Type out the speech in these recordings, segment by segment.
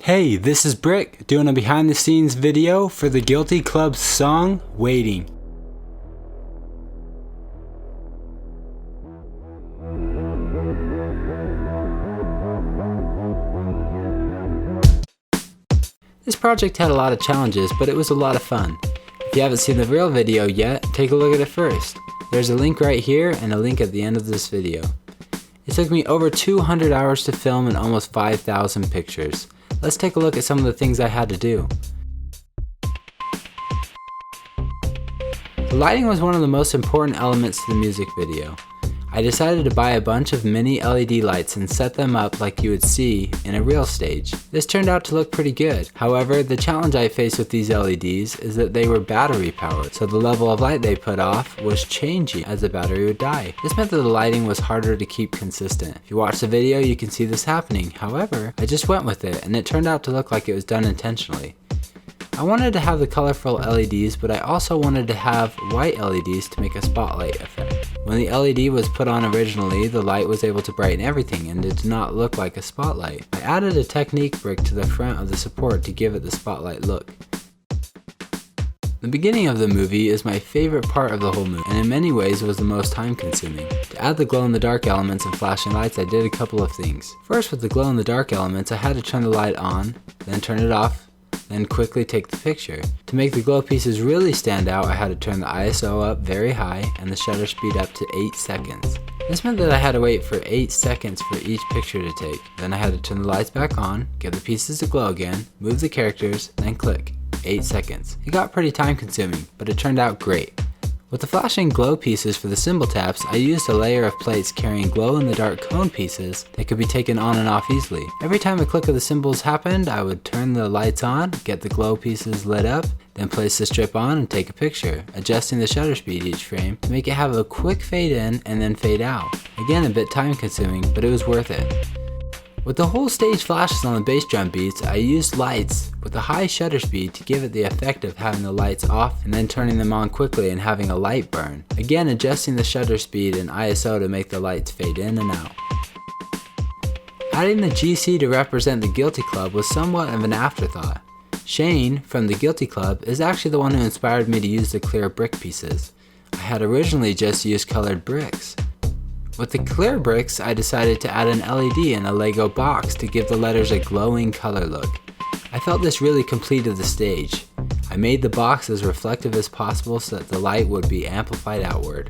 Hey, this is Brick doing a behind the scenes video for the Guilty Club's song, Waiting. This project had a lot of challenges, but it was a lot of fun. If you haven't seen the real video yet, take a look at it first. There's a link right here and a link at the end of this video. It took me over 200 hours to film and almost 5,000 pictures. Let's take a look at some of the things I had to do. The lighting was one of the most important elements to the music video. I decided to buy a bunch of mini LED lights and set them up like you would see in a real stage. This turned out to look pretty good. However, the challenge I faced with these LEDs is that they were battery powered, so the level of light they put off was changing as the battery would die. This meant that the lighting was harder to keep consistent. If you watch the video, you can see this happening. However, I just went with it and it turned out to look like it was done intentionally. I wanted to have the colorful LEDs, but I also wanted to have white LEDs to make a spotlight effect. When the LED was put on originally, the light was able to brighten everything and it did not look like a spotlight. I added a Technique brick to the front of the support to give it the spotlight look. The beginning of the movie is my favorite part of the whole movie, and in many ways was the most time consuming. To add the glow-in-the-dark elements and flashing lights, I did a couple of things. First, with the glow-in-the-dark elements, I had to turn the light on, then turn it off, then quickly take the picture. To make the glow pieces really stand out, I had to turn the ISO up very high and the shutter speed up to 8 seconds. This meant that I had to wait for 8 seconds for each picture to take. Then I had to turn the lights back on, get the pieces to glow again, move the characters, then click. 8 seconds. It got pretty time consuming, but it turned out great. With the flashing glow pieces for the cymbal taps, I used a layer of plates carrying glow-in-the-dark cone pieces that could be taken on and off easily. Every time a click of the cymbals happened, I would turn the lights on, get the glow pieces lit up, then place the strip on and take a picture, adjusting the shutter speed each frame to make it have a quick fade in and then fade out. Again, a bit time consuming, but it was worth it. With the whole stage flashes on the bass drum beats, I used lights with a high shutter speed to give it the effect of having the lights off and then turning them on quickly and having a light burn. Again, adjusting the shutter speed and ISO to make the lights fade in and out. Adding the GC to represent the Guilty Club was somewhat of an afterthought. Shane, from the Guilty Club, is actually the one who inspired me to use the clear brick pieces. I had originally just used colored bricks. With the clear bricks, I decided to add an LED in a Lego box to give the letters a glowing color look. I felt this really completed the stage. I made the box as reflective as possible so that the light would be amplified outward.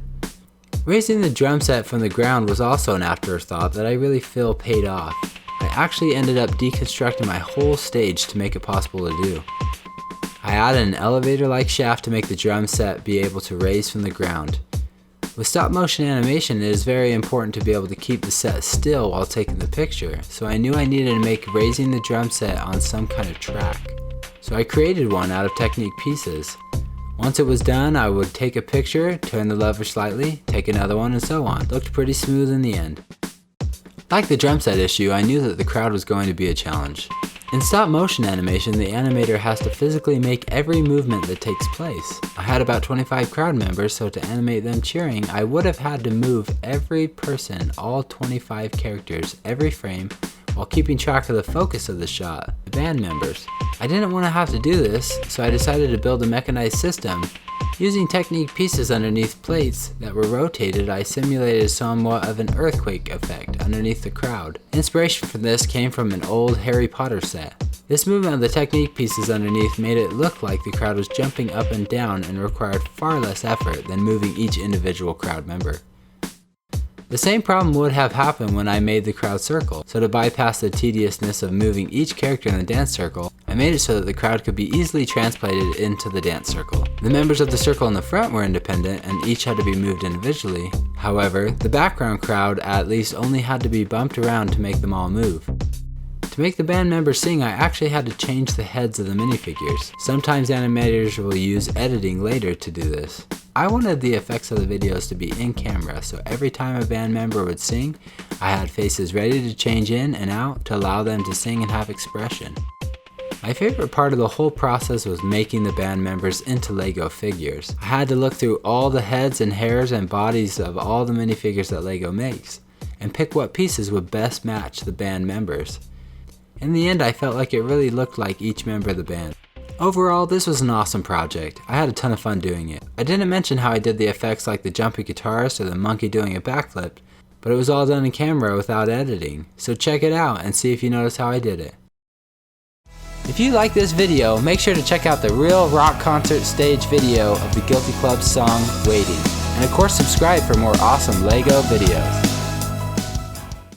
Raising the drum set from the ground was also an afterthought that I really feel paid off. I actually ended up deconstructing my whole stage to make it possible to do. I added an elevator-like shaft to make the drum set be able to raise from the ground. With stop motion animation, it is very important to be able to keep the set still while taking the picture, so I knew I needed to make raising the drum set on some kind of track. So I created one out of Technique pieces. Once it was done, I would take a picture, turn the lever slightly, take another one, and so on. It looked pretty smooth in the end. Like the drum set issue, I knew that the crowd was going to be a challenge. In stop motion animation, the animator has to physically make every movement that takes place. I had about 25 crowd members, so to animate them cheering, I would have had to move every person, all 25 characters, every frame, while keeping track of the focus of the shot, the band members. I didn't want to have to do this, so I decided to build a mechanized system. Using Technique pieces underneath plates that were rotated, I simulated somewhat of an earthquake effect underneath the crowd. Inspiration for this came from an old Harry Potter set. This movement of the Technique pieces underneath made it look like the crowd was jumping up and down and required far less effort than moving each individual crowd member. The same problem would have happened when I made the crowd circle, so to bypass the tediousness of moving each character in the dance circle, I made it so that the crowd could be easily transplanted into the dance circle. The members of the circle in the front were independent and each had to be moved individually. However, the background crowd at least only had to be bumped around to make them all move. To make the band members sing, I actually had to change the heads of the minifigures. Sometimes animators will use editing later to do this. I wanted the effects of the videos to be in camera, so every time a band member would sing, I had faces ready to change in and out to allow them to sing and have expression. My favorite part of the whole process was making the band members into Lego figures. I had to look through all the heads and hairs and bodies of all the minifigures that Lego makes, and pick what pieces would best match the band members. In the end, I felt like it really looked like each member of the band. Overall, this was an awesome project. I had a ton of fun doing it. I didn't mention how I did the effects like the jumpy guitarist or the monkey doing a backflip, but it was all done in camera without editing, so check it out and see if you notice how I did it. If you like this video, make sure to check out the real rock concert stage video of the Guilty Club's song, Waiting. And of course subscribe for more awesome LEGO videos.